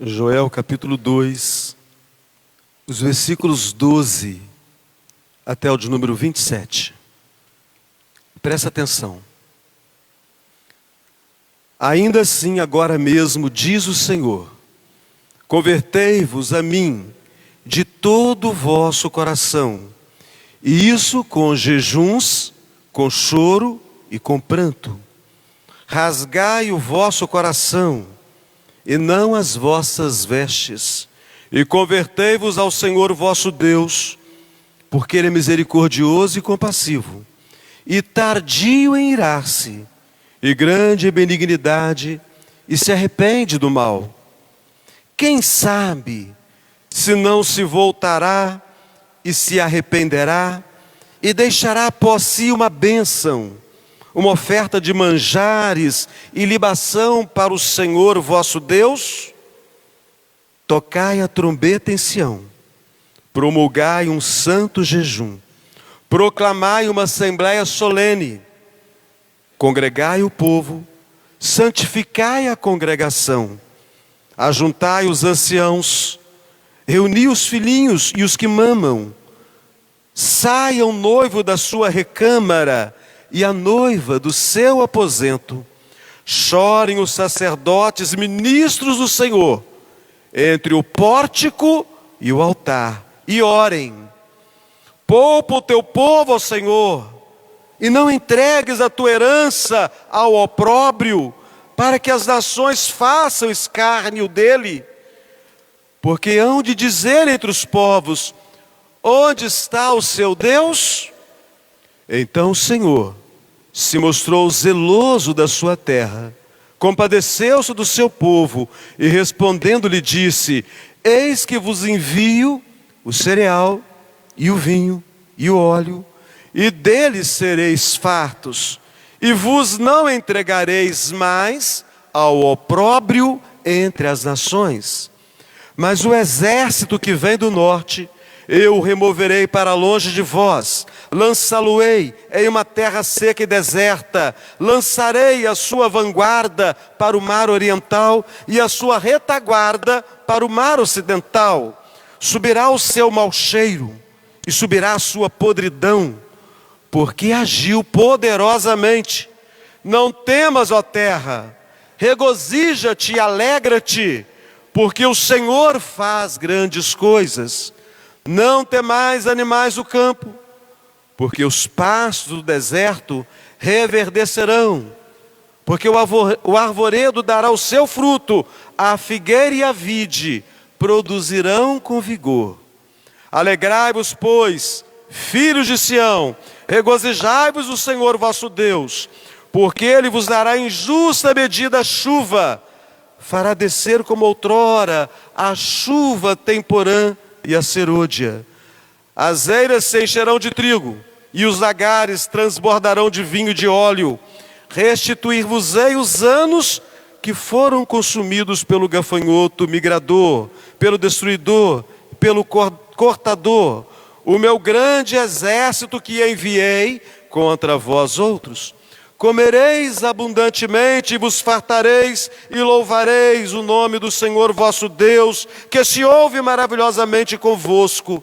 Joel capítulo 2, os versículos 12 até o de número 27. Presta atenção. Ainda assim, agora mesmo, diz o Senhor, convertei-vos a mim de todo o vosso coração, e isso com jejuns, com choro e com pranto. Rasgai o vosso coração, e não as vossas vestes, e convertei-vos ao Senhor vosso Deus, porque Ele é misericordioso e compassivo, e tardio em irar-se, e grande em benignidade, e se arrepende do mal. Quem sabe se não se voltará e se arrependerá, e deixará após si uma bênção, uma oferta de manjares e libação para o Senhor vosso Deus? Tocai a trombeta em Sião, promulgai um santo jejum, proclamai uma assembleia solene, congregai o povo, santificai a congregação, ajuntai os anciãos, reuni os filhinhos e os que mamam, saia o noivo da sua recâmara e a noiva do seu aposento. Chorem os sacerdotes, ministros do Senhor, entre o pórtico e o altar, e orem. Poupa o teu povo ao Senhor, e não entregues a tua herança ao opróbrio, para que as nações façam escárnio dele. Porque hão de dizer entre os povos, onde está o seu Deus? Então o Senhor se mostrou zeloso da sua terra, compadeceu-se do seu povo, e respondendo-lhe disse, eis que vos envio o cereal, e o vinho, e o óleo, e deles sereis fartos, e vos não entregareis mais ao opróbrio entre as nações. Mas o exército que vem do norte, eu o removerei para longe de vós, lançá-lo-ei em uma terra seca e deserta, lançarei a sua vanguarda para o mar oriental e a sua retaguarda para o mar ocidental. Subirá o seu mau cheiro e subirá a sua podridão, porque agiu poderosamente. Não temas, ó terra, regozija-te e alegra-te, porque o Senhor faz grandes coisas. Não temais, animais do campo, porque os pastos do deserto reverdecerão, porque o arvoredo dará o seu fruto, a figueira e a vide produzirão com vigor. Alegrai-vos, pois, filhos de Sião, regozijai-vos no Senhor vosso Deus, porque Ele vos dará em justa medida a chuva, fará descer como outrora a chuva temporã e a serôdia. As eiras se encherão de trigo, e os lagares transbordarão de vinho e de óleo. Restituir-vos-ei os anos que foram consumidos pelo gafanhoto migrador, pelo destruidor, pelo cortador, o meu grande exército que enviei contra vós outros. Comereis abundantemente e vos fartareis e louvareis o nome do Senhor vosso Deus, que se ouve maravilhosamente convosco,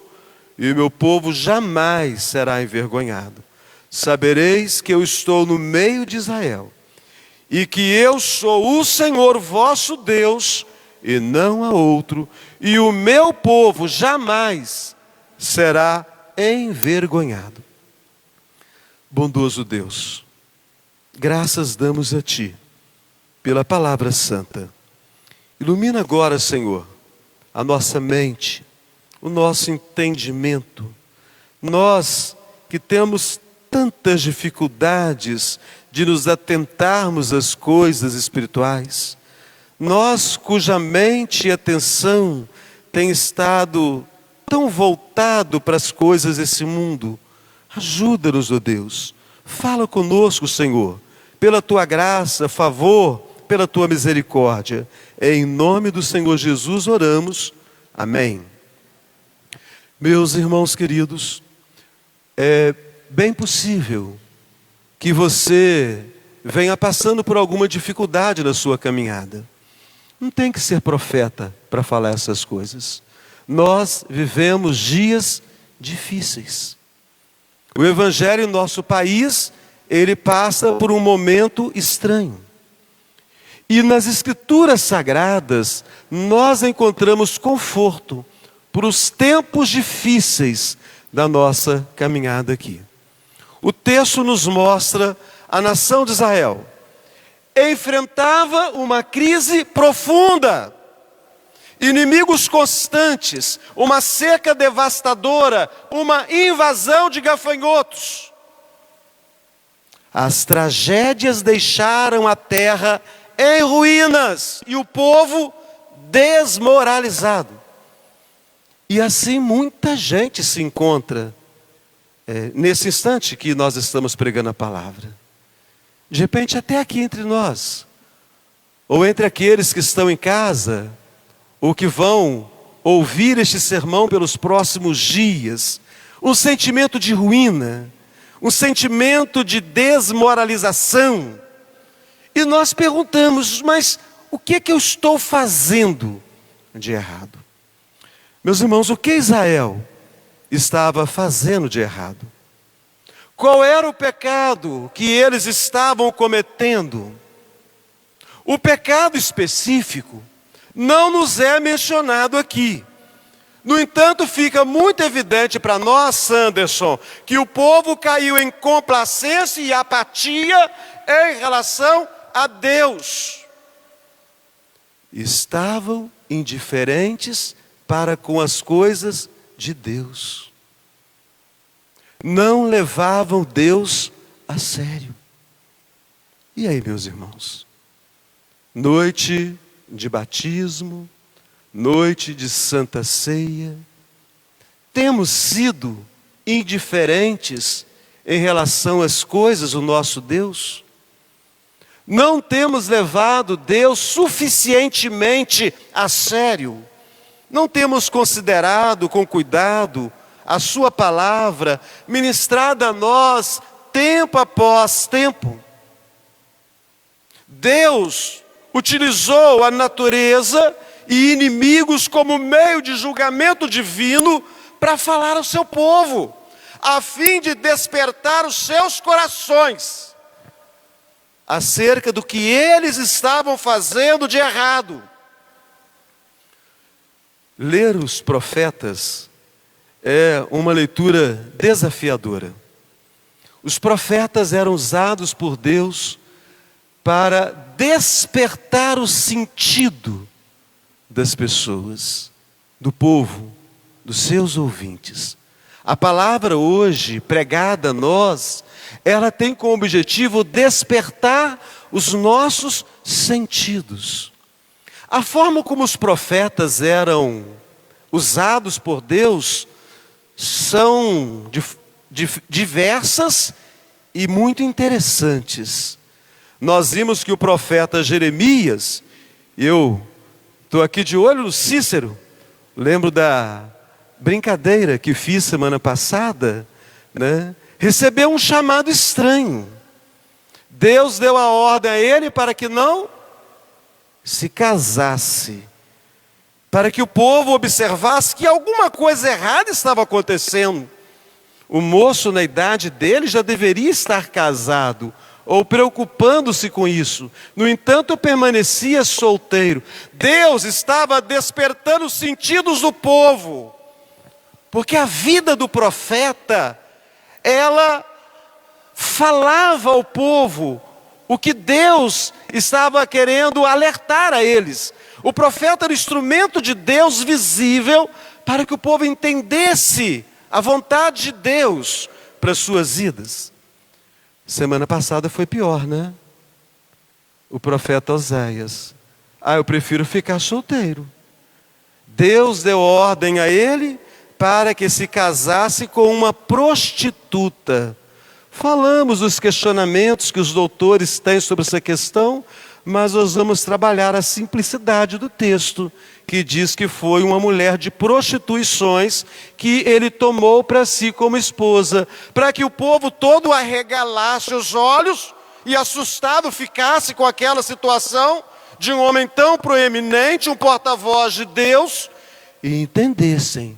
e meu povo jamais será envergonhado. Sabereis que eu estou no meio de Israel, e que eu sou o Senhor vosso Deus, e não há outro, e o meu povo jamais será envergonhado. Bondoso Deus, graças damos a Ti, pela palavra santa. Ilumina agora, Senhor, a nossa mente, o nosso entendimento. Nós que temos tantas dificuldades de nos atentarmos às coisas espirituais, nós cuja mente e atenção tem estado tão voltado para as coisas desse mundo, ajuda-nos, ó Deus. Fala conosco, Senhor, pela Tua graça, favor, pela Tua misericórdia. Em nome do Senhor Jesus oramos. Amém. Meus irmãos queridos, é bem possível que você venha passando por alguma dificuldade na sua caminhada. Não tem que ser profeta para falar essas coisas. Nós vivemos dias difíceis. O Evangelho em nosso país, ele passa por um momento estranho. E nas Escrituras Sagradas, nós encontramos conforto para os tempos difíceis da nossa caminhada aqui. O texto nos mostra a nação de Israel enfrentava uma crise profunda, inimigos constantes, uma seca devastadora, uma invasão de gafanhotos. As tragédias deixaram a terra em ruínas e o povo desmoralizado. E assim muita gente se encontra nesse instante que nós estamos pregando a palavra. De repente até aqui entre nós, ou entre aqueles que estão em casa, ou que vão ouvir este sermão pelos próximos dias, um sentimento de ruína, um sentimento de desmoralização. E nós perguntamos, mas o que eu estou fazendo de errado? Meus irmãos, o que Israel estava fazendo de errado? Qual era o pecado que eles estavam cometendo? O pecado específico não nos é mencionado aqui. No entanto, fica muito evidente para nós, Sanderson, que o povo caiu em complacência e apatia em relação a Deus. Estavam indiferentes para com as coisas de Deus. Não levavam Deus a sério. E aí, meus irmãos? Noite de batismo, noite de Santa Ceia, temos sido indiferentes em relação às coisas do nosso Deus? Não temos levado Deus suficientemente a sério? Não temos considerado com cuidado a sua palavra ministrada a nós tempo após tempo? Deus utilizou a natureza e inimigos como meio de julgamento divino para falar ao seu povo, a fim de despertar os seus corações acerca do que eles estavam fazendo de errado. Ler os profetas é uma leitura desafiadora. Os profetas eram usados por Deus para despertar o sentido das pessoas, do povo, dos seus ouvintes. A palavra hoje pregada a nós, ela tem como objetivo despertar os nossos sentidos. A forma como os profetas eram usados por Deus são diversas e muito interessantes. Nós vimos que o profeta Jeremias, eu estou aqui de olho no Cícero, lembro da brincadeira que fiz semana passada, né? Recebeu um chamado estranho. Deus deu a ordem a ele para que não se casasse, para que o povo observasse que alguma coisa errada estava acontecendo. O moço, na idade dele, já deveria estar casado, ou preocupando-se com isso. No entanto, permanecia solteiro. Deus estava despertando os sentidos do povo, porque a vida do profeta, ela falava ao povo o que Deus estava querendo alertar a eles. O profeta era o instrumento de Deus visível para que o povo entendesse a vontade de Deus para as suas vidas. Semana passada foi pior, né? O profeta Oséias. Eu prefiro ficar solteiro. Deus deu ordem a ele para que se casasse com uma prostituta. Falamos dos questionamentos que os doutores têm sobre essa questão, mas nós vamos trabalhar a simplicidade do texto, que diz que foi uma mulher de prostituições que ele tomou para si como esposa, para que o povo todo arregalasse os olhos e assustado ficasse com aquela situação de um homem tão proeminente, um porta-voz de Deus, e entendessem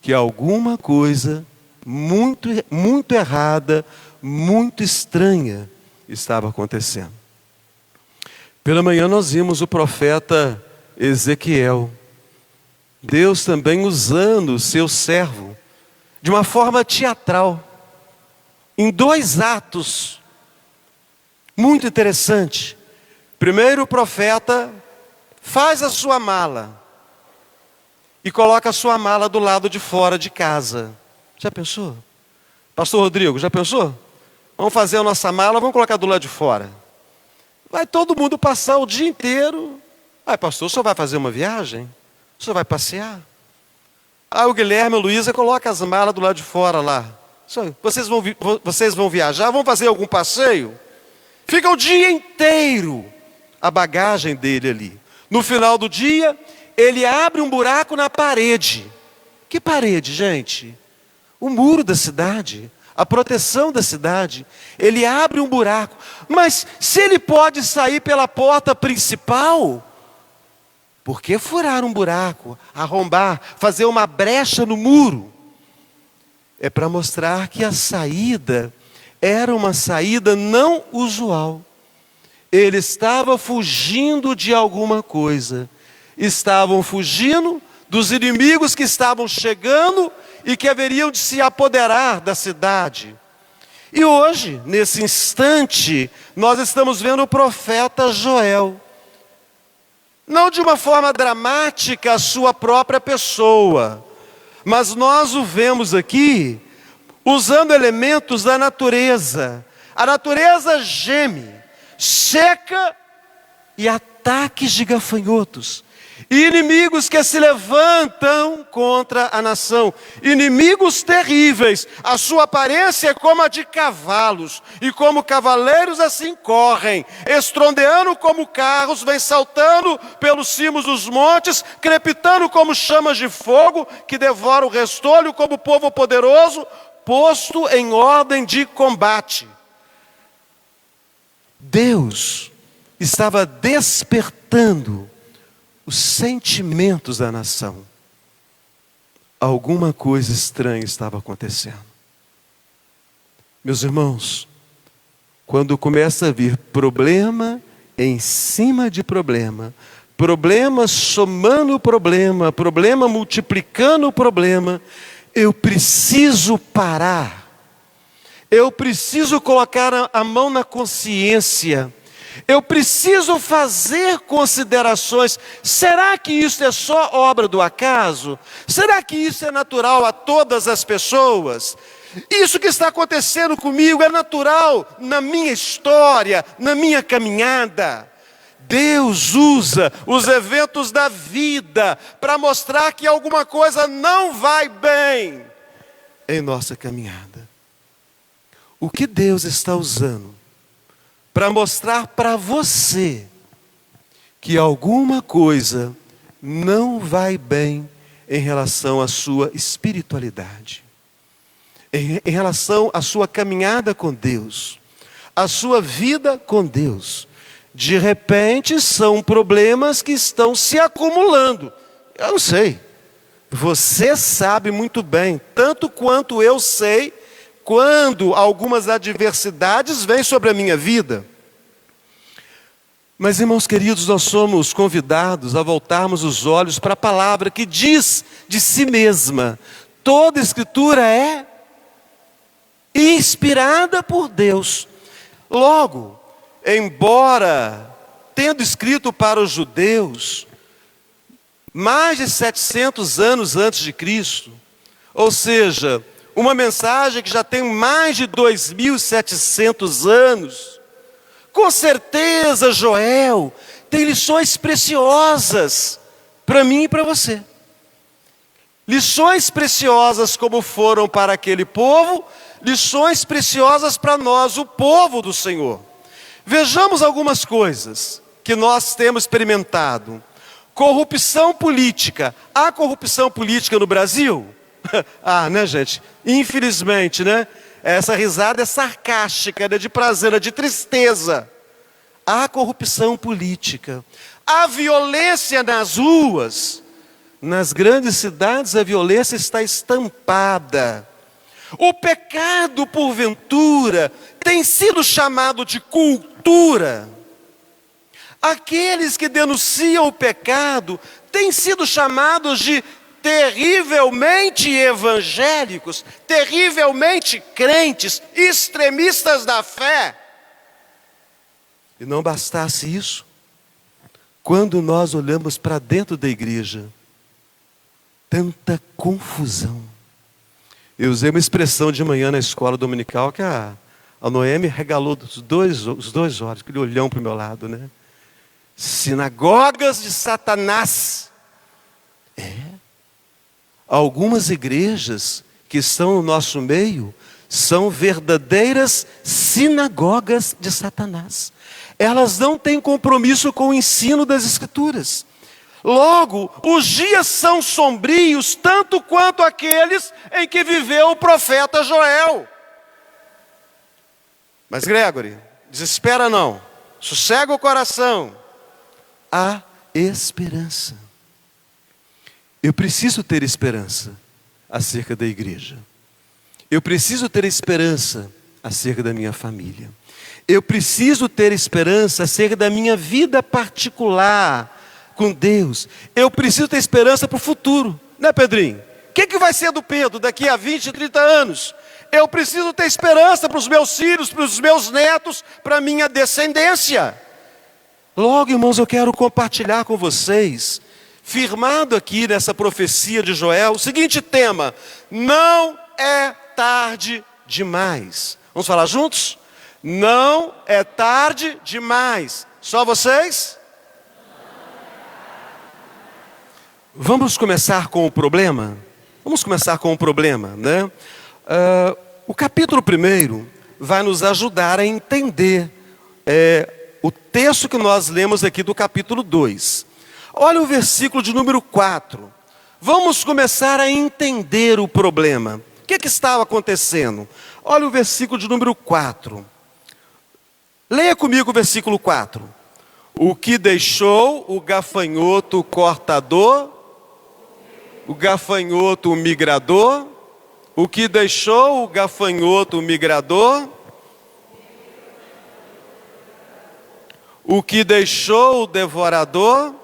que alguma coisa muito, muito errada, muito estranha estava acontecendo. Pela manhã nós vimos o profeta Ezequiel, Deus também usando o seu servo de uma forma teatral, em 2 atos muito interessante. Primeiro, o profeta faz a sua mala e coloca a sua mala do lado de fora de casa. Já pensou? Pastor Rodrigo, já pensou? Vamos fazer a nossa mala, vamos colocar do lado de fora. Vai todo mundo passar o dia inteiro. Pastor, o senhor vai fazer uma viagem? O senhor vai passear? O Guilherme e a Luísa colocam as malas do lado de fora lá. Vocês vão viajar? Vão fazer algum passeio? Fica o dia inteiro a bagagem dele ali. No final do dia, ele abre um buraco na parede. Que parede, gente? O muro da cidade, a proteção da cidade. Ele abre um buraco. Mas se ele pode sair pela porta principal, por que furar um buraco, arrombar, fazer uma brecha no muro? É para mostrar que a saída era uma saída não usual. Ele estava fugindo de alguma coisa. Estavam fugindo dos inimigos que estavam chegando e que haveriam de se apoderar da cidade. E hoje, nesse instante, nós estamos vendo o profeta Joel. Não de uma forma dramática a sua própria pessoa, mas nós o vemos aqui usando elementos da natureza. A natureza geme, seca e ataques de gafanhotos. E inimigos que se levantam contra a nação. Inimigos terríveis. A sua aparência é como a de cavalos. E como cavaleiros assim correm. Estrondeando como carros, vem saltando pelos cimos dos montes. Crepitando como chamas de fogo, que devora o restolho como povo poderoso, posto em ordem de combate. Deus estava despertando os sentimentos da nação. Alguma coisa estranha estava acontecendo. Meus irmãos, quando começa a vir problema em cima de problema, problema somando problema, problema multiplicando o problema, eu preciso parar. Eu preciso colocar a mão na consciência. Eu preciso fazer considerações. Será que isso é só obra do acaso? Será que isso é natural a todas as pessoas? Isso que está acontecendo comigo é natural na minha história, na minha caminhada? Deus usa os eventos da vida para mostrar que alguma coisa não vai bem em nossa caminhada. O que Deus está usando para mostrar para você que alguma coisa não vai bem em relação à sua espiritualidade, em relação à sua caminhada com Deus, à sua vida com Deus. De repente são problemas que estão se acumulando. Eu não sei, você sabe muito bem, tanto quanto eu sei, quando algumas adversidades vêm sobre a minha vida. Mas, irmãos queridos, nós somos convidados a voltarmos os olhos para a palavra que diz de si mesma: toda escritura é inspirada por Deus. Logo, embora tendo escrito para os judeus mais de 700 anos antes de Cristo, ou seja, uma mensagem que já tem mais de 2.700 anos, com certeza Joel tem lições preciosas para mim e para você. Lições preciosas como foram para aquele povo, lições preciosas para nós, o povo do Senhor. Vejamos algumas coisas que nós temos experimentado. Corrupção política. Há corrupção política no Brasil? Né, gente? Infelizmente, né? Essa risada é sarcástica, né? De prazer, de tristeza. há corrupção política, há violência nas ruas. Nas grandes cidades a violência está estampada. O pecado, porventura, tem sido chamado de cultura. Aqueles que denunciam o pecado têm sido chamados de terrivelmente evangélicos, terrivelmente crentes, extremistas da fé. E não bastasse isso, quando nós olhamos para dentro da igreja, tanta confusão. Eu usei uma expressão de manhã na escola dominical que a Noemi regalou os dois olhos, aquele olhão para o meu lado, né? Sinagogas de Satanás. Algumas igrejas que estão no nosso meio são verdadeiras sinagogas de Satanás. Elas não têm compromisso com o ensino das Escrituras. Logo, os dias são sombrios, tanto quanto aqueles em que viveu o profeta Joel. Mas Gregory, desespera não, sossega o coração. Há esperança. Eu preciso ter esperança acerca da igreja. Eu preciso ter esperança acerca da minha família. Eu preciso ter esperança acerca da minha vida particular com Deus. Eu preciso ter esperança para o futuro, né, Pedrinho? O que vai ser do Pedro daqui a 20, 30 anos? Eu preciso ter esperança para os meus filhos, para os meus netos, para a minha descendência. Logo, irmãos, eu quero compartilhar com vocês, firmado aqui nessa profecia de Joel, o seguinte tema: não é tarde demais. Vamos falar juntos? Não é tarde demais. Só vocês? Vamos começar com o problema? Vamos começar com o problema, né? O capítulo 1 vai nos ajudar a entender o texto que nós lemos aqui do capítulo 2. Olha o versículo de número 4. Vamos começar a entender o problema. O que estava acontecendo? Olha o versículo de número 4. Leia comigo o versículo 4. O que deixou o gafanhoto cortador, o gafanhoto migrador, o que deixou o gafanhoto migrador, o que deixou o devorador,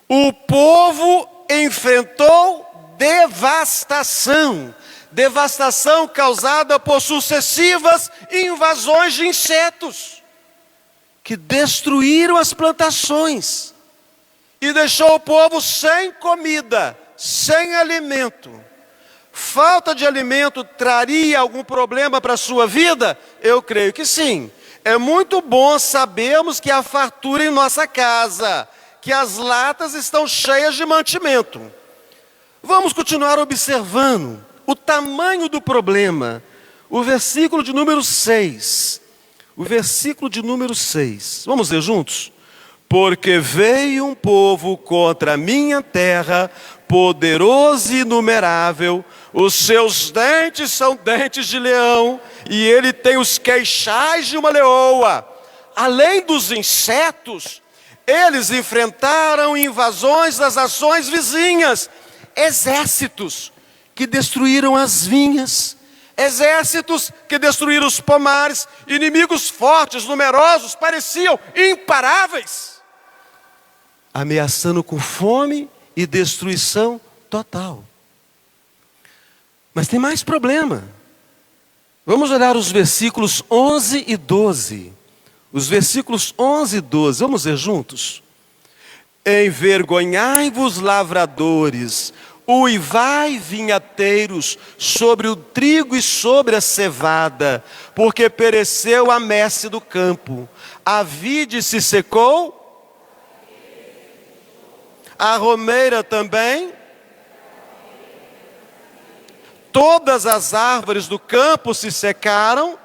o povo enfrentou devastação. Devastação causada por sucessivas invasões de insetos, que destruíram as plantações e deixou o povo sem comida, sem alimento. Falta de alimento traria algum problema para a sua vida? Eu creio que sim. É muito bom sabermos que há fartura em nossa casa, que as latas estão cheias de mantimento. Vamos continuar observando o tamanho do problema. O versículo de número 6. O versículo de número 6. Vamos ler juntos? Porque veio um povo contra a minha terra, poderoso e inumerável, os seus dentes são dentes de leão, e ele tem os queixais de uma leoa. Além dos insetos, eles enfrentaram invasões das nações vizinhas, exércitos que destruíram as vinhas, exércitos que destruíram os pomares, inimigos fortes, numerosos, pareciam imparáveis, ameaçando com fome e destruição total. Mas tem mais problema. Vamos olhar os versículos 11 e 12. Os versículos 11 e 12, vamos ler juntos? Envergonhai-vos, lavradores, uivai, vinhateiros, sobre o trigo e sobre a cevada, porque pereceu a messe do campo. A vide se secou, a romeira também, todas as árvores do campo se secaram.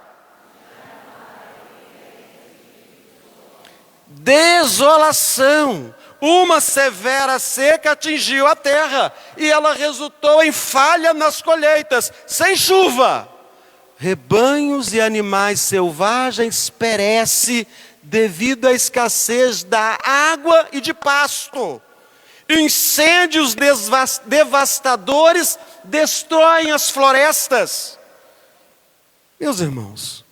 Desolação. Uma severa seca atingiu a terra, e ela resultou em falha nas colheitas, sem chuva. rebanhos e animais selvagens perecem devido à escassez da água e de pasto. Incêndios devastadores destroem as florestas. Meus irmãos,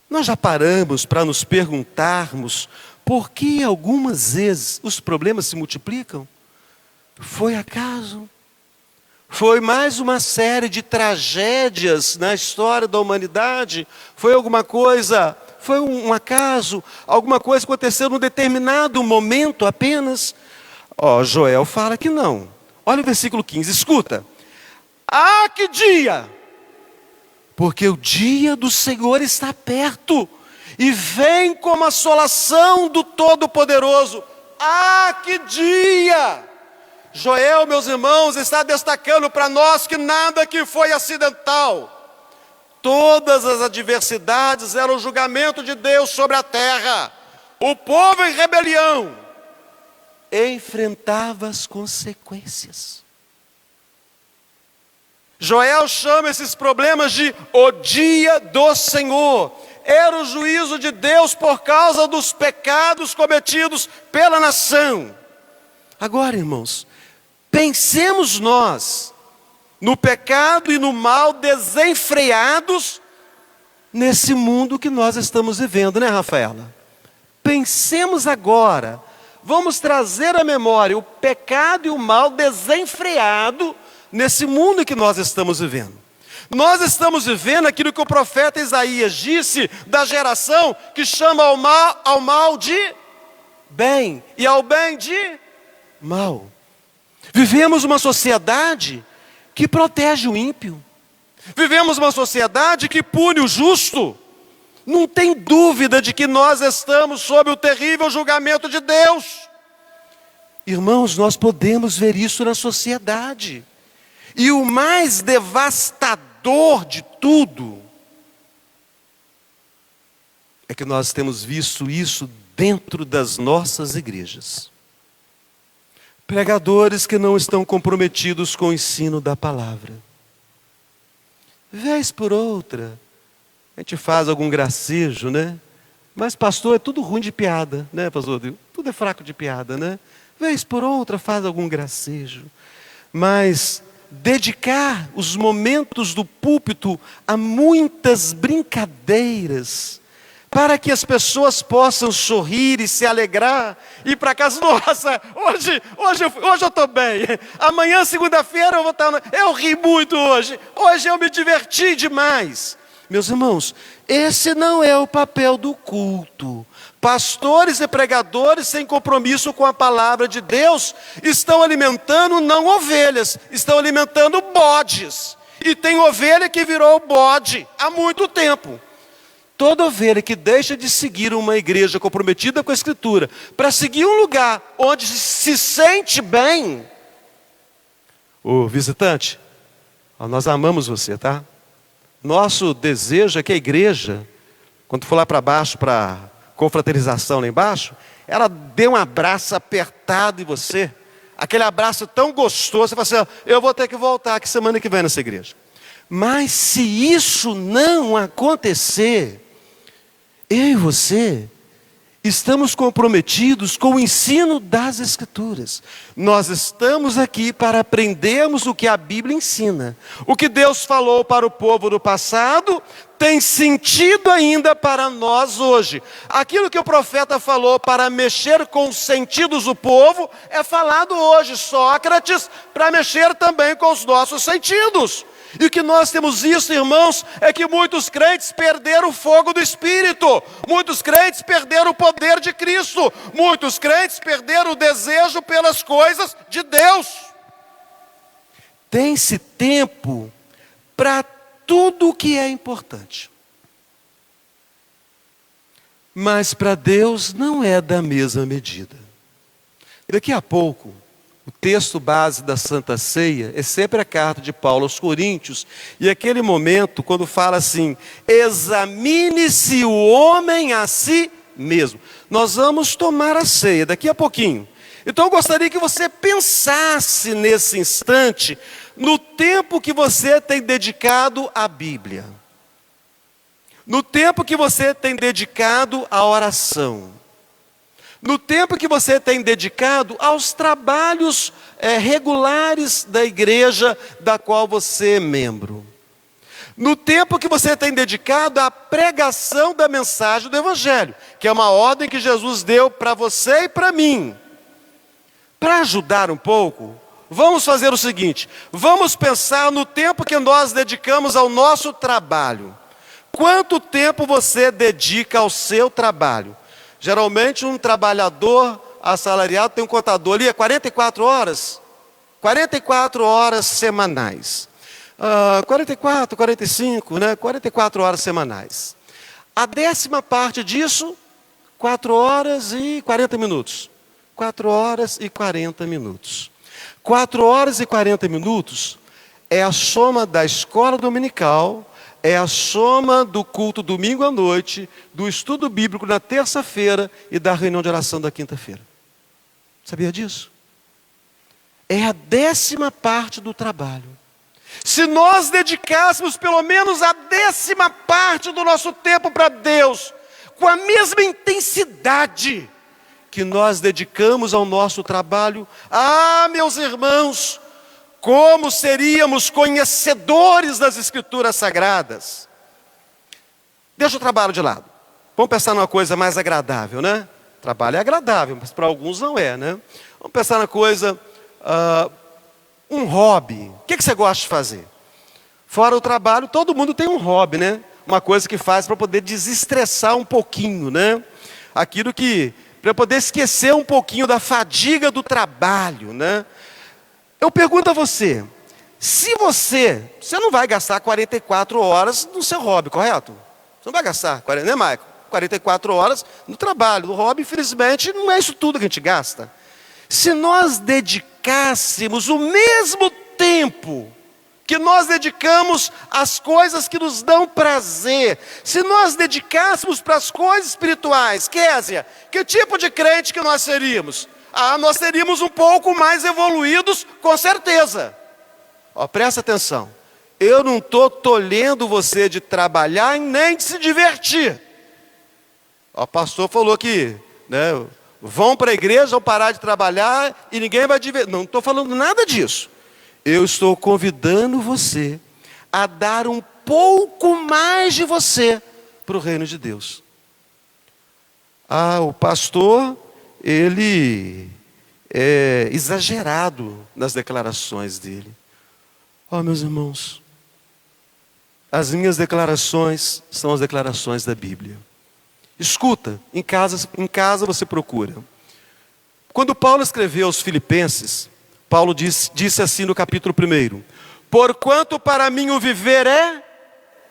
nós já paramos para nos perguntarmos por que algumas vezes os problemas se multiplicam? Foi acaso? Foi mais uma série de tragédias na história da humanidade? Foi alguma coisa, foi um acaso? Alguma coisa aconteceu num determinado momento apenas? Joel fala que não. Olha o versículo 15, escuta. Ah, que dia! Porque o dia do Senhor está perto, e vem como assolação do Todo-Poderoso. Ah, que dia! Joel, meus irmãos, está destacando para nós que nada aqui foi acidental. Todas as adversidades eram o julgamento de Deus sobre a terra. O povo em rebelião enfrentava as consequências. Joel chama esses problemas de o dia do Senhor. Era o juízo de Deus por causa dos pecados cometidos pela nação. Agora, irmãos, pensemos nós no pecado e no mal desenfreados nesse mundo que nós estamos vivendo, né, Rafaela? Pensemos agora, vamos trazer à memória o pecado e o mal desenfreado nesse mundo que nós estamos vivendo. Nós estamos vivendo aquilo que o profeta Isaías disse da geração que chama ao mal de bem e ao bem de mal. Vivemos uma sociedade que protege o ímpio. Vivemos uma sociedade que pune o justo. Não tem dúvida de que nós estamos sob o terrível julgamento de Deus. Irmãos, nós podemos ver isso na sociedade. E o mais devastador de tudo é que nós temos visto isso dentro das nossas igrejas. Pregadores que não estão comprometidos com o ensino da palavra. Vez por outra, a gente faz algum gracejo, né? Mas pastor, é tudo ruim de piada, né, pastor? Tudo é fraco de piada, né? Vez por outra faz algum gracejo. Mas dedicar os momentos do púlpito a muitas brincadeiras, para que as pessoas possam sorrir e se alegrar, e ir para casa, nossa, hoje eu estou bem, amanhã, segunda-feira, eu ri muito hoje eu me diverti demais. Meus irmãos, esse não é o papel do culto. Pastores e pregadores sem compromisso com a palavra de Deus estão alimentando não ovelhas, estão alimentando bodes. E tem ovelha que virou bode há muito tempo. Toda ovelha que deixa de seguir uma igreja comprometida com a Escritura para seguir um lugar onde se sente bem. O visitante, nós amamos você, tá? Nosso desejo é que a igreja, quando for lá para baixo, para confraternização lá embaixo, ela dê um abraço apertado em você. Aquele abraço tão gostoso, você fala assim, eu vou ter que voltar aqui semana que vem nessa igreja. Mas se isso não acontecer, eu e você estamos comprometidos com o ensino das Escrituras. Nós estamos aqui para aprendermos o que a Bíblia ensina. O que Deus falou para o povo do passado tem sentido ainda para nós hoje. Aquilo que o profeta falou para mexer com os sentidos do povo é falado hoje, Sócrates, para mexer também com os nossos sentidos. E o que nós temos visto, irmãos, é que muitos crentes perderam o fogo do Espírito. Muitos crentes perderam o poder de Cristo. Muitos crentes perderam o desejo pelas coisas de Deus. Tem-se tempo para tudo o que é importante. Mas para Deus não é da mesma medida. E daqui a pouco, o texto base da Santa Ceia é sempre a carta de Paulo aos Coríntios, e aquele momento quando fala assim, examine-se o homem a si mesmo. Nós vamos tomar a ceia daqui a pouquinho. Então eu gostaria que você pensasse nesse instante, no tempo que você tem dedicado à Bíblia. No tempo que você tem dedicado à oração, no tempo que você tem dedicado aos trabalhos regulares da igreja da qual você é membro, no tempo que você tem dedicado à pregação da mensagem do Evangelho, que é uma ordem que Jesus deu para você e para mim. Para ajudar um pouco, vamos fazer o seguinte: vamos pensar no tempo que nós dedicamos ao nosso trabalho. Quanto tempo você dedica ao seu trabalho? Geralmente um trabalhador assalariado tem um contador ali, 44 horas. 44 horas semanais. 44, 45, né? 44 horas semanais. A 10ª parte disso, 4 horas e 40 minutos. 4 horas e 40 minutos. 4 horas e 40 minutos é a soma da escola dominical, é a soma do culto domingo à noite, do estudo bíblico na terça-feira e da reunião de oração da quinta-feira. Sabia disso? É a 10ª parte do trabalho. Se nós dedicássemos pelo menos a 10ª parte do nosso tempo para Deus, com a mesma intensidade que nós dedicamos ao nosso trabalho, meus irmãos, como seríamos conhecedores das Escrituras Sagradas. Deixa o trabalho de lado. Vamos pensar numa coisa mais agradável, né? Trabalho é agradável, mas para alguns não é, né? Vamos pensar na coisa, um hobby. O que você gosta de fazer? Fora o trabalho, todo mundo tem um hobby, né? Uma coisa que faz para poder desestressar um pouquinho, né? Aquilo que, para poder esquecer um pouquinho da fadiga do trabalho, né? Eu pergunto a você, se você não vai gastar 44 horas no seu hobby, correto? Você não vai gastar, né, Maico? 44 horas no trabalho. No hobby, infelizmente, não é isso tudo que a gente gasta. Se nós dedicássemos o mesmo tempo que nós dedicamos às coisas que nos dão prazer, se nós dedicássemos para as coisas espirituais, Késia, que tipo de crente que nós seríamos? Nós seríamos um pouco mais evoluídos, com certeza. Presta atenção, eu não estou tolhendo você de trabalhar nem de se divertir. O pastor falou que, né, vão para a igreja, vão parar de trabalhar e ninguém vai divertir. Não estou falando nada disso. Eu estou convidando você a dar um pouco mais de você para o reino de Deus. O pastor, ele é exagerado nas declarações dele. Meus irmãos, as minhas declarações são as declarações da Bíblia. Escuta, em casa você procura. Quando Paulo escreveu aos Filipenses, Paulo disse assim no capítulo 1: porquanto para mim o viver é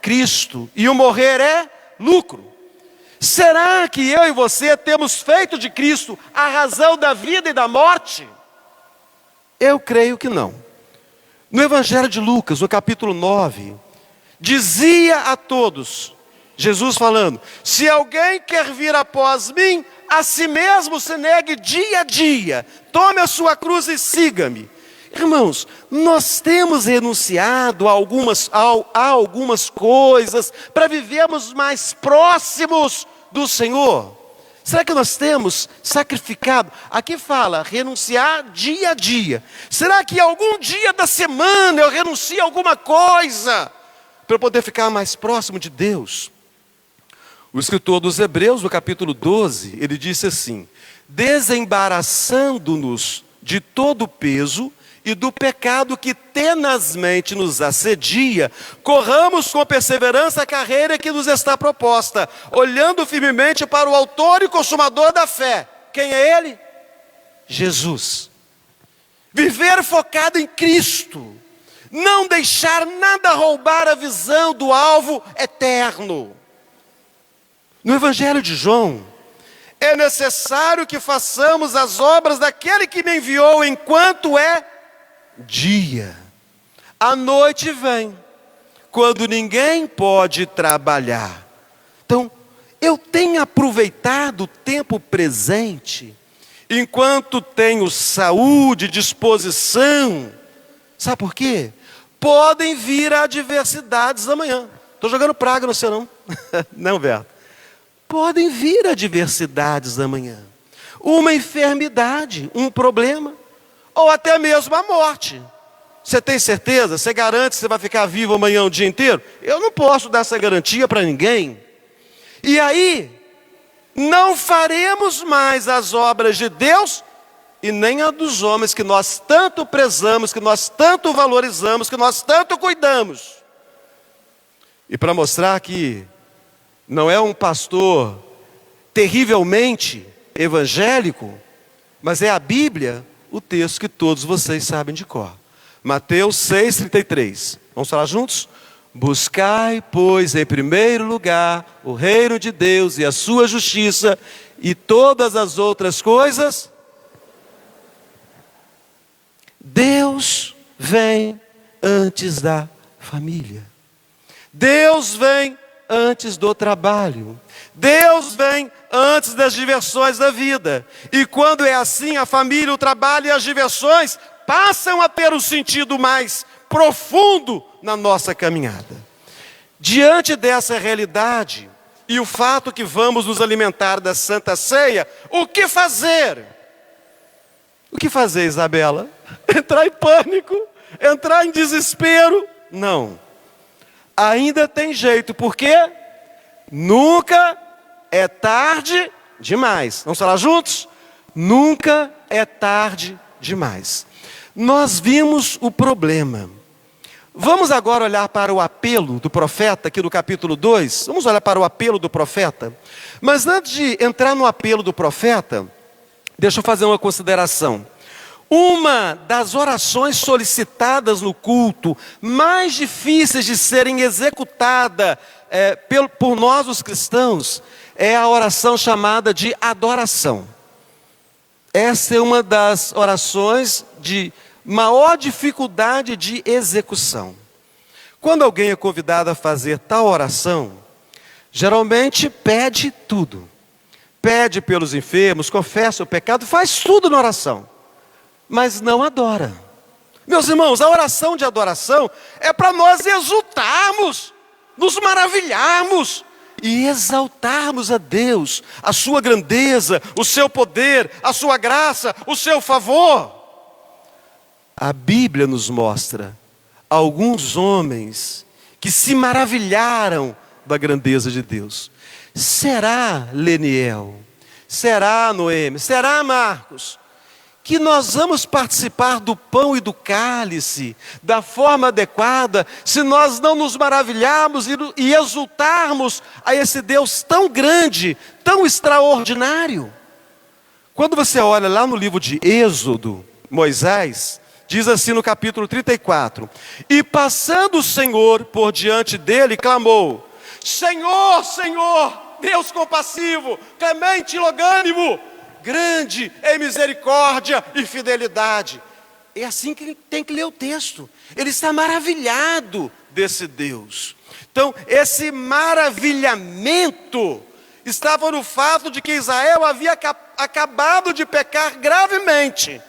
Cristo e o morrer é lucro. Será que eu e você temos feito de Cristo a razão da vida e da morte? Eu creio que não. No Evangelho de Lucas, no capítulo 9, dizia a todos, Jesus falando: se alguém quer vir após mim, a si mesmo se negue dia a dia, tome a sua cruz e siga-me. Irmãos, nós temos renunciado a algumas coisas para vivermos mais próximos do Senhor. Será que nós temos sacrificado? Aqui fala, renunciar dia a dia. Será que algum dia da semana eu renuncio a alguma coisa para poder ficar mais próximo de Deus? O escritor dos Hebreus, no capítulo 12, ele disse assim: desembaraçando-nos de todo o peso e do pecado que tenazmente nos assedia, corramos com perseverança a carreira que nos está proposta, olhando firmemente para o autor e consumador da fé. Quem é ele? Jesus. Viver focado em Cristo, não deixar nada roubar a visão do alvo eterno. No Evangelho de João, é necessário que façamos as obras daquele que me enviou enquanto é dia. A noite vem, quando ninguém pode trabalhar. Então, eu tenho aproveitado o tempo presente, enquanto tenho saúde, disposição. Sabe por quê? Podem vir adversidades amanhã. Estou jogando praga no céu, não. Não, Berto. Podem vir adversidades amanhã. Uma enfermidade, um problema, ou até mesmo a morte. Você tem certeza? Você garante que você vai ficar vivo amanhã o dia inteiro? Eu não posso dar essa garantia para ninguém. E aí, não faremos mais as obras de Deus e nem a dos homens que nós tanto prezamos, que nós tanto valorizamos, que nós tanto cuidamos. E para mostrar que não é um pastor terrivelmente evangélico, mas é a Bíblia, o texto que todos vocês sabem de cor. Mateus 6,33. Vamos falar juntos? Buscai, pois, em primeiro lugar o reino de Deus e a sua justiça, e todas as outras coisas. Deus vem antes da família. Deus vem antes do trabalho. Deus vem antes das diversões da vida. E quando é assim, a família, o trabalho e as diversões passam a ter um sentido mais profundo na nossa caminhada. Diante dessa realidade e o fato que vamos nos alimentar da Santa Ceia, o que fazer? O que fazer, Isabela? Entrar em pânico? Entrar em desespero? Não. Ainda tem jeito, porque nunca é tarde demais. Vamos falar juntos? Nunca é tarde demais. Nós vimos o problema. Vamos agora olhar para o apelo do profeta, aqui do capítulo 2. Vamos olhar para o apelo do profeta. Mas antes de entrar no apelo do profeta, deixa eu fazer uma consideração. Uma das orações solicitadas no culto, mais difíceis de serem executadas por nós os cristãos, é a oração chamada de adoração. Essa é uma das orações de maior dificuldade de execução. Quando alguém é convidado a fazer tal oração, geralmente pede tudo. Pede pelos enfermos, confessa o pecado, faz tudo na oração, mas não adora. Meus irmãos, a oração de adoração é para nós exultarmos, nos maravilharmos e exaltarmos a Deus, a sua grandeza, o seu poder, a sua graça, o seu favor. A Bíblia nos mostra alguns homens que se maravilharam da grandeza de Deus. Será, Leniel, será, Noemi, será, Marcos, que nós vamos participar do pão e do cálice da forma adequada, se nós não nos maravilharmos e exultarmos a esse Deus tão grande, tão extraordinário? Quando você olha lá no livro de Êxodo, Moisés diz assim no capítulo 34: e passando o Senhor por diante dele, clamou: Senhor, Senhor, Deus compassivo, clemente e longânimo, grande em misericórdia e fidelidade. É assim que ele tem que ler o texto. Ele está maravilhado desse Deus. Então, esse maravilhamento estava no fato de que Israel havia acabado de pecar gravemente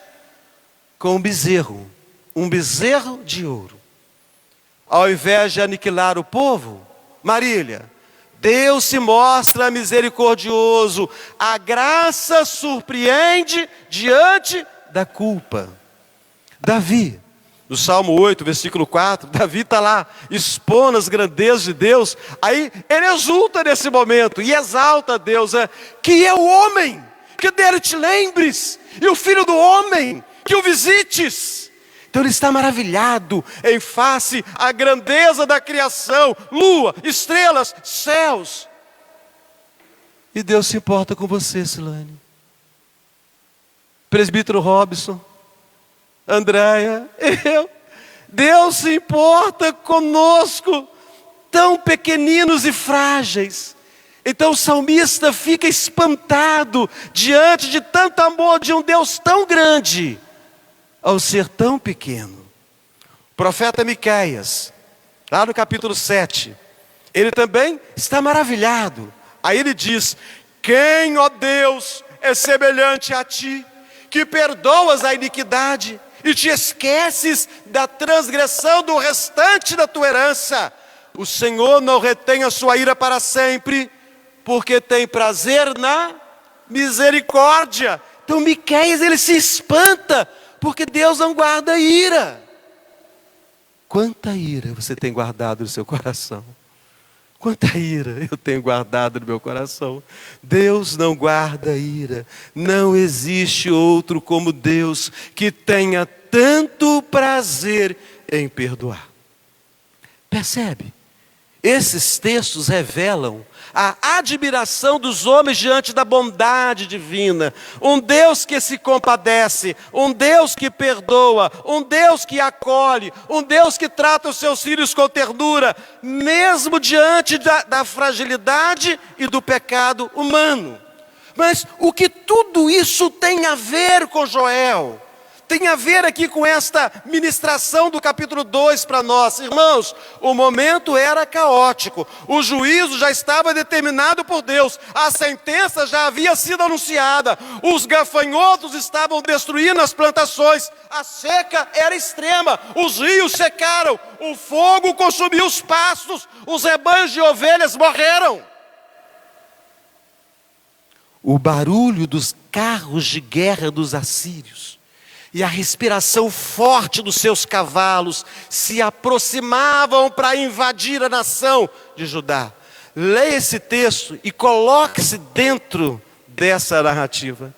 com um bezerro de ouro. Ao invés de aniquilar o povo, Marília, Deus se mostra misericordioso, a graça surpreende diante da culpa. Davi, no Salmo 8, versículo 4, Davi está lá expondo as grandezas de Deus, aí ele exulta nesse momento e exalta a Deus, que é o homem, que dele te lembres, e o filho do homem, que o visites. Então ele está maravilhado em face à grandeza da criação, lua, estrelas, céus. E Deus se importa com você, Silane. Presbítero Robson, Andréia, eu. Deus se importa conosco, tão pequeninos e frágeis. Então o salmista fica espantado diante de tanto amor de um Deus tão grande, ao ser tão pequeno. O profeta Miqueias, lá no capítulo 7, ele também está maravilhado. Aí ele diz: quem, ó Deus, é semelhante a ti, que perdoas a iniquidade e te esqueces da transgressão do restante da tua herança? o Senhor não retém a sua ira para sempre, porque tem prazer na misericórdia. Então Miqueias, ele se espanta, porque Deus não guarda ira. Quanta ira você tem guardado no seu coração? Quanta ira eu tenho guardado no meu coração? Deus não guarda ira. Não existe outro como Deus que tenha tanto prazer em perdoar. Percebe? Esses textos revelam a admiração dos homens diante da bondade divina. Um Deus que se compadece, um Deus que perdoa, um Deus que acolhe, um Deus que trata os seus filhos com ternura, mesmo diante da fragilidade e do pecado humano. Mas o que tudo isso tem a ver com Joel? Tem a ver aqui com esta ministração do capítulo 2 para nós. Irmãos, o momento era caótico. O juízo já estava determinado por Deus. A sentença já havia sido anunciada. Os gafanhotos estavam destruindo as plantações. A seca era extrema. Os rios secaram. O fogo consumiu os pastos. Os rebanhos de ovelhas morreram. O barulho dos carros de guerra dos assírios e a respiração forte dos seus cavalos se aproximavam para invadir a nação de Judá. Leia esse texto e coloque-se dentro dessa narrativa.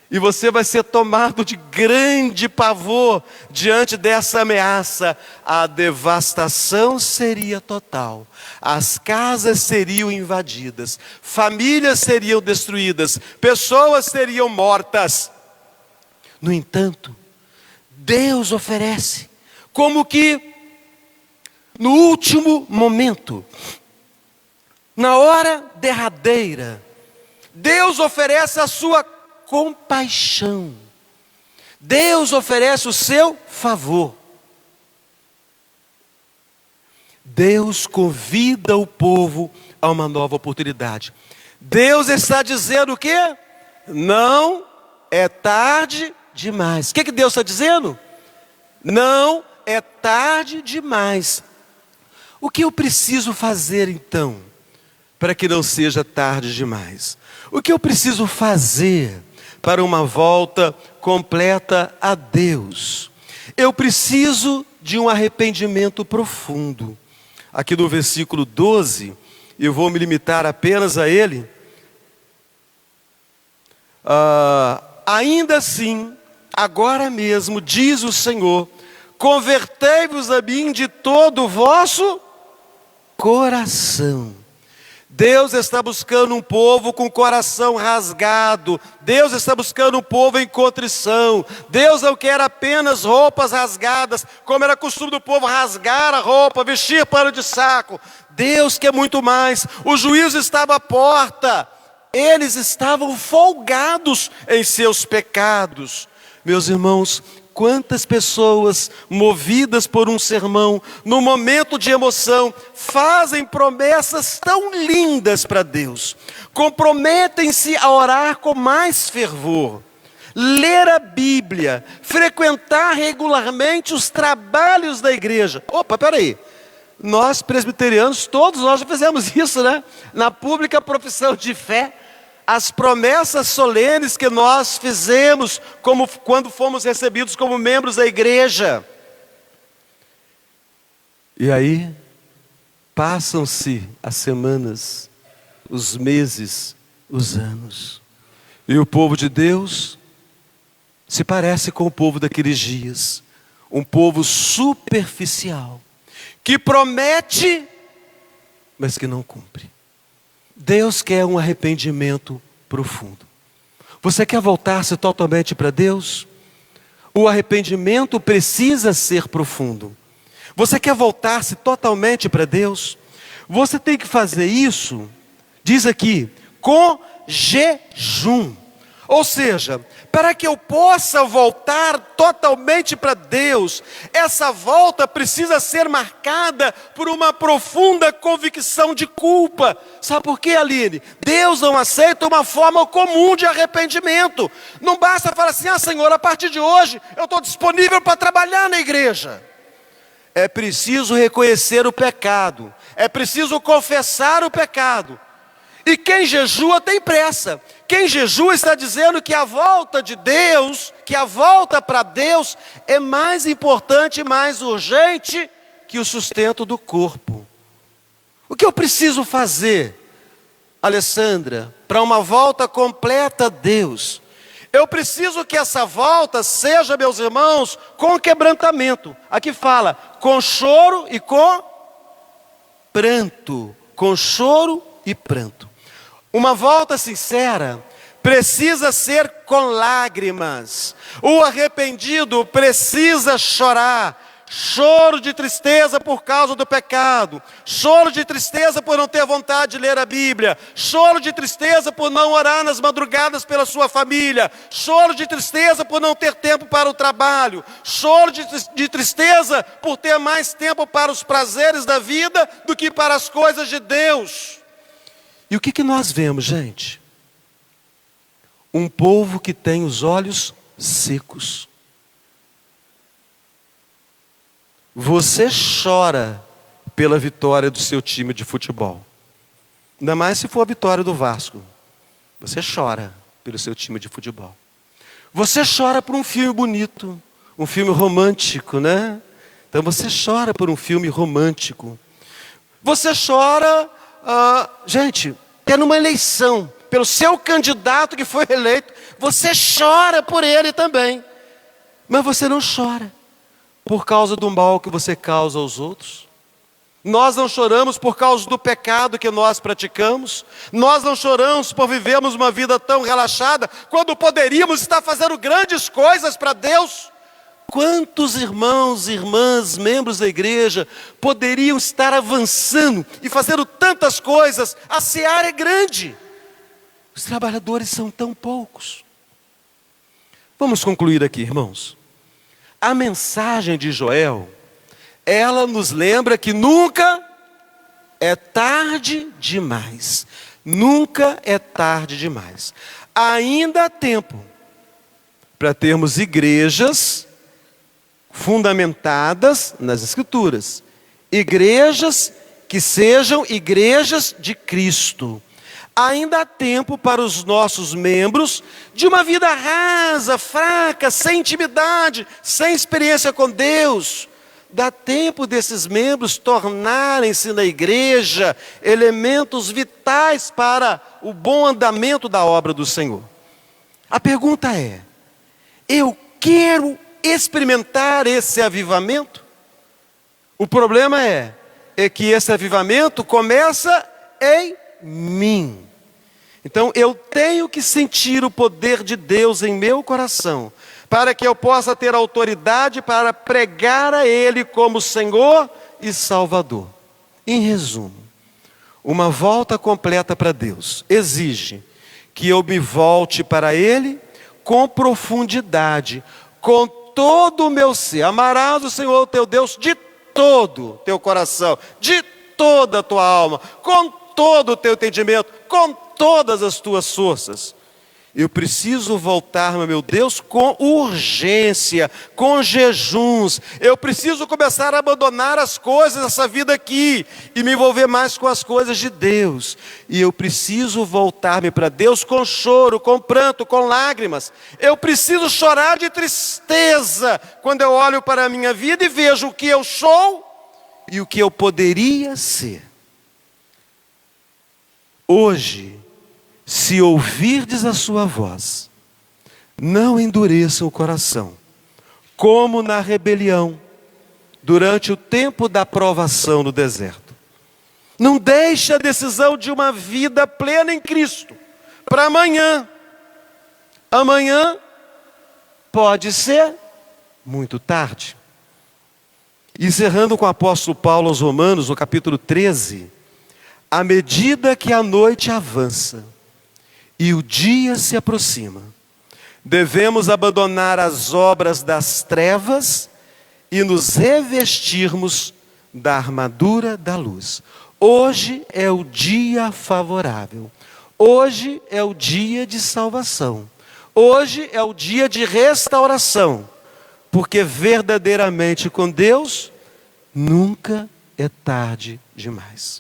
E você vai ser tomado de grande pavor diante dessa ameaça. A devastação seria total. As casas seriam invadidas. Famílias seriam destruídas. Pessoas seriam mortas. No entanto, Deus oferece, como que no último momento, na hora derradeira, Deus oferece a sua compaixão. Deus oferece o seu favor. Deus convida o povo a uma nova oportunidade. Deus está dizendo o quê? Não é tarde demais. O que Deus está dizendo? Não é tarde demais. O que eu preciso fazer então, para que não seja tarde demais? O que eu preciso fazer para uma volta completa a Deus? Eu preciso de um arrependimento profundo. Aqui no versículo 12, eu vou me limitar apenas a ele. Ainda assim, agora mesmo, diz o Senhor, convertei-vos a mim de todo o vosso coração. Deus está buscando um povo com o coração rasgado. Deus está buscando um povo em contrição. Deus não quer apenas roupas rasgadas, como era costume do povo rasgar a roupa, vestir pano de saco. Deus quer muito mais. O juízo estava à porta. Eles estavam folgados em seus pecados. Meus irmãos, quantas pessoas movidas por um sermão, no momento de emoção, fazem promessas tão lindas para Deus, comprometem-se a orar com mais fervor, ler a Bíblia, frequentar regularmente os trabalhos da igreja. Opa, peraí, nós presbiterianos, todos nós já fizemos isso, né? Na pública profissão de fé, as promessas solenes que nós fizemos como quando fomos recebidos como membros da igreja. E aí, passam-se as semanas, os meses, os anos. E o povo de Deus se parece com o povo daqueles dias. Um povo superficial, que promete, mas que não cumpre. Deus quer um arrependimento profundo. Você quer voltar-se totalmente para Deus? O arrependimento precisa ser profundo. Você quer voltar-se totalmente para Deus? Você tem que fazer isso, diz aqui, com jejum. Ou seja, para que eu possa voltar totalmente para Deus, essa volta precisa ser marcada por uma profunda convicção de culpa. Sabe por quê, Aline? Deus não aceita uma forma comum de arrependimento. Não basta falar assim, Senhor, a partir de hoje eu estou disponível para trabalhar na igreja. É preciso reconhecer o pecado. é preciso confessar o pecado. E quem jejua tem pressa. Quem jejua está dizendo que a volta de Deus, que a volta para Deus é mais importante e mais urgente que o sustento do corpo. O que eu preciso fazer, Alessandra, para uma volta completa a Deus? Eu preciso que essa volta seja, meus irmãos, com quebrantamento. Aqui fala, com choro e com pranto. Com choro e pranto. Uma volta sincera precisa ser com lágrimas. O arrependido precisa chorar. Choro de tristeza por causa do pecado. Choro de tristeza por não ter vontade de ler a Bíblia. Choro de tristeza por não orar nas madrugadas pela sua família. Choro de tristeza por não ter tempo para o trabalho. Choro de tristeza por ter mais tempo para os prazeres da vida do que para as coisas de Deus. E o que nós vemos, gente? Um povo que tem os olhos secos. Você chora pela vitória do seu time de futebol. Ainda mais se for a vitória do Vasco. Você chora pelo seu time de futebol. Você chora por um filme bonito, um filme romântico, né? Então você chora por um filme romântico. Você chora, gente, tendo uma eleição, pelo seu candidato que foi eleito, você chora por ele também. Mas você não chora por causa do mal que você causa aos outros. Nós não choramos por causa do pecado que nós praticamos. Nós não choramos por vivermos uma vida tão relaxada, quando poderíamos estar fazendo grandes coisas para Deus. Quantos irmãos e irmãs, membros da igreja, poderiam estar avançando e fazendo tantas coisas? A seara é grande. Os trabalhadores são tão poucos. Vamos concluir aqui, irmãos. A mensagem de Joel, ela nos lembra que nunca é tarde demais. Nunca é tarde demais. Ainda há tempo para termos igrejas fundamentadas nas Escrituras. Igrejas que sejam igrejas de Cristo. Ainda há tempo para os nossos membros de uma vida rasa, fraca, sem intimidade, sem experiência com Deus. Dá tempo desses membros tornarem-se na igreja elementos vitais para o bom andamento da obra do Senhor. A pergunta é: eu quero experimentar esse avivamento? O problema é que esse avivamento começa em mim. Então eu tenho que sentir o poder de Deus em meu coração, para que eu possa ter autoridade para pregar a Ele como Senhor e Salvador. Em resumo, uma volta completa para Deus exige que eu me volte para Ele com profundidade, com todo o meu ser. Amarás o Senhor teu Deus de todo o teu coração, de toda a tua alma, com todo o teu entendimento, com todas as tuas forças. Eu preciso voltar, meu Deus, com urgência, com jejuns. Eu preciso começar a abandonar as coisas dessa vida aqui e me envolver mais com as coisas de Deus. E eu preciso voltar-me para Deus com choro, com pranto, com lágrimas. Eu preciso chorar de tristeza quando eu olho para a minha vida e vejo o que eu sou e o que eu poderia ser. Hoje, se ouvirdes a sua voz, não endureçam o coração, como na rebelião, durante o tempo da provação no deserto. Não deixe a decisão de uma vida plena em Cristo para amanhã. Amanhã pode ser muito tarde. Encerrando com o apóstolo Paulo aos Romanos, no capítulo 13, à medida que a noite avança e o dia se aproxima, devemos abandonar as obras das trevas e nos revestirmos da armadura da luz. Hoje é o dia favorável. Hoje é o dia de salvação. Hoje é o dia de restauração. Porque verdadeiramente com Deus nunca é tarde demais.